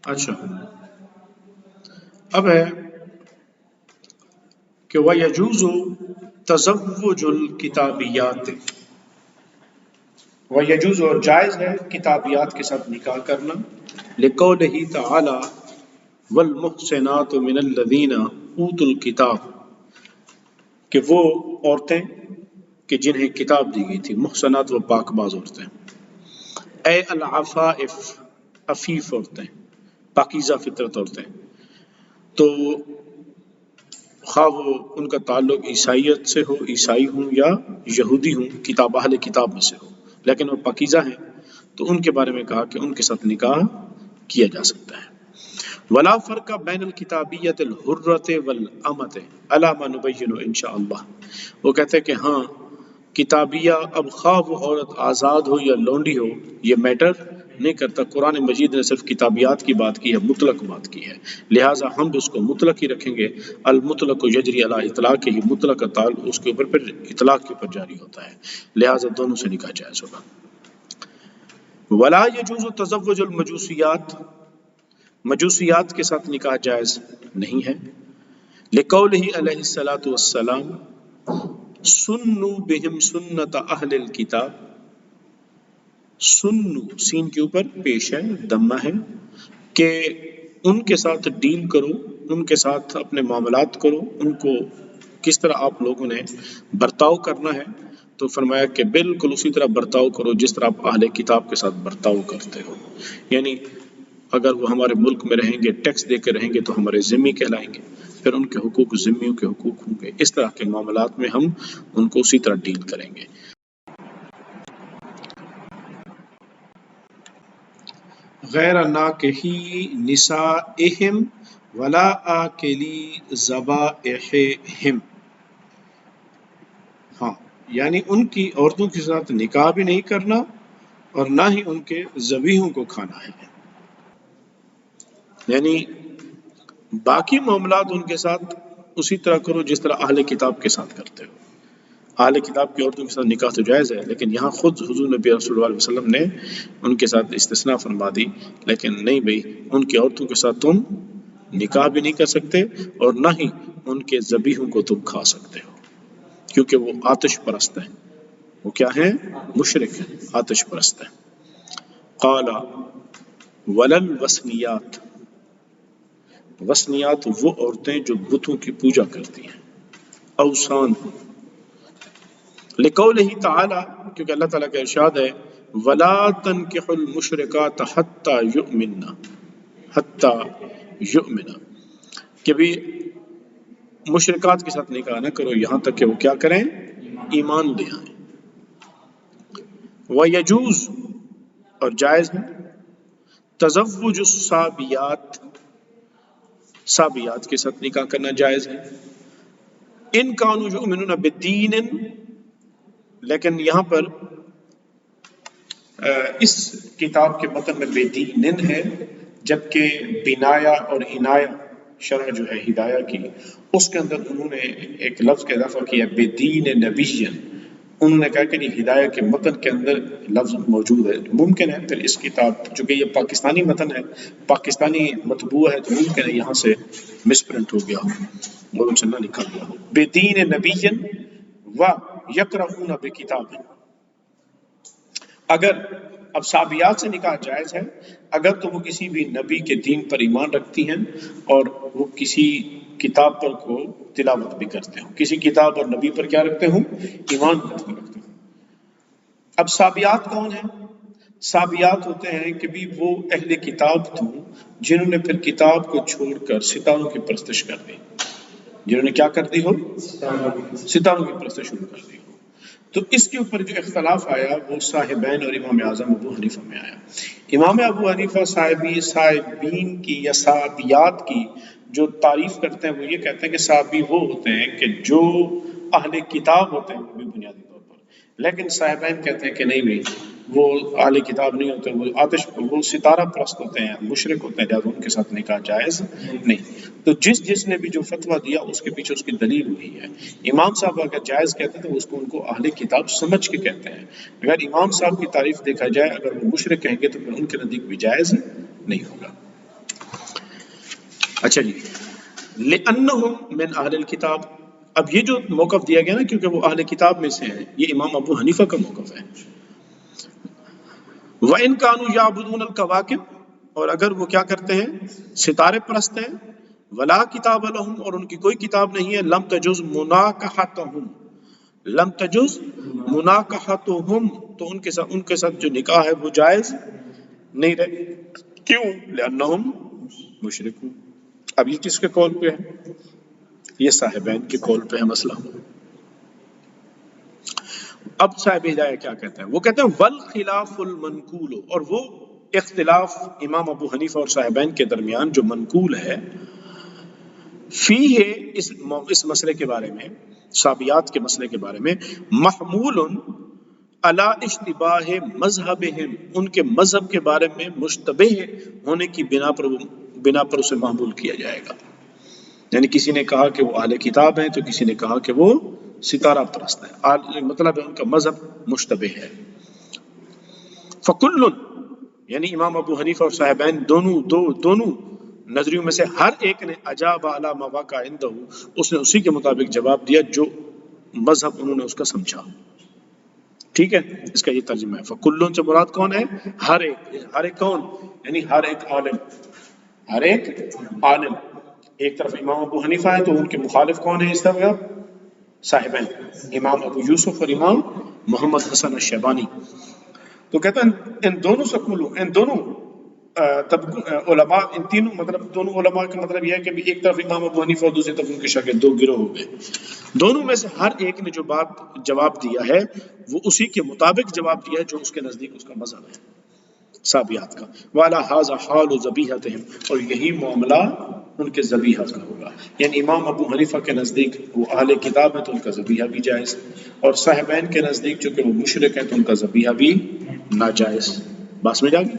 اچھا، اب ہے کہ وَيَجُوزُ تَزَوُّجُ الْكِتَابِيَّاتِ، وَيَجُوزُ اور جائز ہے کتابیات کے ساتھ نکاح کرنا، لِقَوْلِهِ تَعَالَى وَالْمُحْصِنَاتُ مِنَ الَّذِينَ أُوتُوا الْكِتَابَ، کہ وہ عورتیں کہ جنہیں کتاب دی گئی تھی، محصنات و پاک باز عورتیں، اے العفائف عفیف عورتیں، پاکیزہ فطرت عورتیں، تو خواہ وہ ان کا تعلق عیسائیت سے ہو، عیسائی ہوں یا یہودی ہوں، کتاب اہل کتاب میں سے ہو، لیکن وہ پاکیزہ ہیں، تو ان کے بارے میں کہا کہ ان کے ساتھ نکاح کیا جا سکتا ہے۔ ولا فرق بین الکتابیت الحرۃ والامۃ علی ما نبین انشاءاللہ، وہ کہتے ہیں کہ ہاں کتابیہ، اب خواہ وہ عورت آزاد ہو یا لونڈی ہو، یہ میٹر نہیں کرتا، قرآن مجید نے صرف کتابیات کی بات کی ہے، مطلق بات کی ہے، لہٰذا ہم بھی اس کو مطلق ہی رکھیں گے۔ المطلق یجری علی اطلاق ہی، مطلق کا تعلق اس کے اوپر پھر اطلاق کے اوپر جاری ہوتا ہے، لہٰذا دونوں سے نکاح جائز ہوگا۔ ولا یجوز تزوج المجوسیات، مجوسیات کے ساتھ نکاح جائز نہیں ہے، لقولہ علیہ الصلاۃ والسلام سنوا بہم سنت اہل الکتاب، سنو سین کے اوپر پیش ہے، دمہ ہے، کہ ان کے ساتھ ڈیل کرو، ان کے ساتھ اپنے معاملات کرو، ان کو کس طرح آپ لوگوں نے برتاؤ کرنا ہے، تو فرمایا کہ بالکل اسی طرح برتاؤ کرو جس طرح آپ اہل کتاب کے ساتھ برتاؤ کرتے ہو، یعنی اگر وہ ہمارے ملک میں رہیں گے، ٹیکس دے کے رہیں گے تو ہمارے ذمہ کہلائیں گے، پھر ان کے حقوق ذمیوں کے حقوق ہوں گے، اس طرح کے معاملات میں ہم ان کو اسی طرح ڈیل کریں گے۔ غیر ناکحی نسائہم ولا آکلی ذبائحہم، ہاں یعنی ان کی عورتوں کے ساتھ نکاح بھی نہیں کرنا اور نہ ہی ان کے ذبیحوں کو کھانا ہے، یعنی باقی معاملات ان کے ساتھ اسی طرح کرو جس طرح اہل کتاب کے ساتھ کرتے ہو۔ اہل کتاب کی عورتوں کے ساتھ نکاح تو جائز ہے، لیکن یہاں خود حضور نبی صلی اللہ علیہ وسلم نے ان کے ساتھ استثناء فرما دی، لیکن نہیں بھئی ان کی عورتوں کے ساتھ تم نکاح بھی نہیں کر سکتے اور نہ ہی ان کے ذبیحوں کو تم کھا سکتے ہو، کیونکہ وہ آتش پرست ہیں، وہ کیا ہیں؟ مشرک ہیں، آتش پرست ہیں۔ قال ولل وثنیات، وثنیات وہ عورتیں جو بتوں کی پوجا کرتی ہیں، اوثان، لقولہ تعالی، کیونکہ اللہ تعالیٰ کا ارشاد ہے ولا تنکحوا المشرکات حتی یؤمننا، حتی یؤمنا، کہ بھی مشرکات کے ساتھ نکاح نہ کرو یہاں تک کہ وہ کیا کریں؟ ایمان لے آئیں۔ ویجوز اور جائز ہے تزوج الصابیات، صابیات کے ساتھ نکاح کرنا جائز ہے، ان کانوا یؤمنون بالدین، لیکن یہاں پر اس کتاب کے متن میں بے دینن ہے، جبکہ بنایا اور عنایا شرح جو ہے ہدایہ کی، اس کے اندر انہوں نے ایک لفظ کا اضافہ کیا بے دین نبیًا، انہوں نے کہا کہ نہیں، ہدایہ کے متن کے اندر لفظ موجود ہے، ممکن ہے پھر اس کتاب، چونکہ یہ پاکستانی متن ہے، پاکستانی مطبوع ہے، تو ممکن ہے یہاں سے مس پرنٹ ہو گیا ہو، غلط سے نہ لکھا گیا ہو، بے دین نبیًا و یقرؤون بکتاب، اگر اب صابیات سے نکاح جائز ہے اگر تو وہ کسی بھی نبی کے دین پر ایمان رکھتی ہیں اور وہ کسی کتاب پر کو تلاوت بھی کرتے ہوں، کسی کتاب اور نبی پر کیا رکھتے ہوں؟ ایمان رکھتے ہوں۔ اب صابیات کون ہیں؟ صابیات ہوتے ہیں کہ بھی وہ اہل کتاب تھوں جنہوں نے پھر کتاب کو چھوڑ کر ستاروں کی پرستش کر دی، جنہوں نے کیا کر دی ہو؟ ستاروں کی پرستش شروع کر دی ہو۔ تو اس کے اوپر جو اختلاف آیا وہ صاحبین اور امام اعظم ابو حنیفہ میں آیا۔ امام ابو حنیفہ صاحبین کی یا صابیات کی جو تعریف کرتے ہیں وہ یہ کہتے ہیں کہ صابی وہ ہوتے ہیں کہ جو اہل کتاب ہوتے ہیں، وہ بھی بنیادی طور پر، لیکن صاحبین کہتے ہیں کہ نہیں بھائی وہ اہل کتاب نہیں ہوتے، وہ ستارہ پرست ہوتے ہیں، مشرک ہوتے ہیں، لہٰذا ان کے ساتھ نکاح جائز نہیں۔ تو جس نے بھی جو فتویٰ دیا اس کے پیچھے اس کی دلیل وہی ہے۔ امام صاحب اگر جائز کہتے ہیں تو اس کو ان کو اہل کتاب سمجھ کے کہتے ہیں، اگر امام صاحب کی تعریف دیکھا جائے اگر وہ مشرک کہیں گے تو پھر ان کے نزدیک بھی جائز نہیں ہوگا۔ اچھا جی، لِأَنَّهُمْ مِنْ أَهْلِ الْكِتَابِ، اب یہ جو موقف دیا گیا نا کیونکہ وہ اہل کتاب میں سے ہیں، یہ امام ابو حنیفہ کا موقف ہے. وَإِنْ كَانُوا يَعْبُدُونَ الْكَوَاكِبَ، اور اگر وہ کیا کرتے ہیں، ستارے پرست ہیں، وَلَا کتاب لَهُمْ، اور ان کی کوئی کتاب نہیں ہے، لَمْ تَجُزْ مُنَاكَحَتُهُمْ، لَمْ تَجُزْ مُنَاكَحَتُهُمْ، تو ان کے ساتھ جو نکاح ہے وہ جائز نہیں رہے. کیوں؟ لِأَنَّهُمْ مُشْرِكُونَ. اب یہ کس کے قول پہ ہے؟ یہ صاحبین کے قول پہ ہے مسئلہ. اب صاحب ہدایہ کیا کہتا ہے؟ وہ کہتے ہیں والخلاف المنقول، اور وہ اختلاف امام ابو حنیفہ اور صاحبین کے درمیان جو منقول ہے، فیہ، اس مسئلے کے بارے میں، صابیات کے مسئلے کے بارے میں، محمول علی اشتباہ مذہبہم، ان کے مذہب کے بارے میں مشتبہ ہونے کی بنا پر اسے محمول کیا جائے گا. یعنی کسی نے کہا کہ وہ اہل کتاب ہیں تو کسی نے کہا کہ وہ ستارہ پرست ہیں، مطلب ہے ان کا مذہب مشتبہ ہے. فکل، یعنی امام ابو حنیفہ اور صاحبین دونوں نظریوں میں سے ہر ایک نے اجاب علی ما وقع عنده، اس نے اسی کے مطابق جواب دیا جو مذہب انہوں نے اس کا سمجھا. ٹھیک ہے، اس کا یہ ترجمہ ہے. فکل سے مراد کون ہے؟ ہر ایک کون؟ یعنی ہر ایک عالم. ایک طرف امام ابو حنیفہ ہیں تو ان کے مخالف کون ہیں اس طرح؟ صاحبین، امام ابو یوسف اور امام محمد حسن الشیبانی. تو کہتا ہیں ان دونوں سکولوں، ان دونوں علماء، ان تینوں مطلب دونوں علماء کا مطلب یہ ہے کہ ایک طرف امام ابو حنیفہ اور دوسری طرف ان کے شاگرد، دو گروہ ہو گئے. دونوں میں سے ہر ایک نے جو جواب دیا ہے وہ اسی کے مطابق جواب دیا ہے جو اس کے نزدیک اس کا مذہب ہے صابیات کا. وَعَلَى هَذَا حَالُ ذَبِيحَتِهِمْ، اور یہی معاملہ ان کے ذبیحہ کا ہوگا. یعنی امام ابو حنیفہ کے نزدیک وہ اہل کتاب ہے تو ان کا ذبیحہ بھی جائز، اور صاحبین کے نزدیک چونکہ وہ مشرک ہے تو ان کا ذبیحہ بھی ناجائز. بات سمجھ آ گئی؟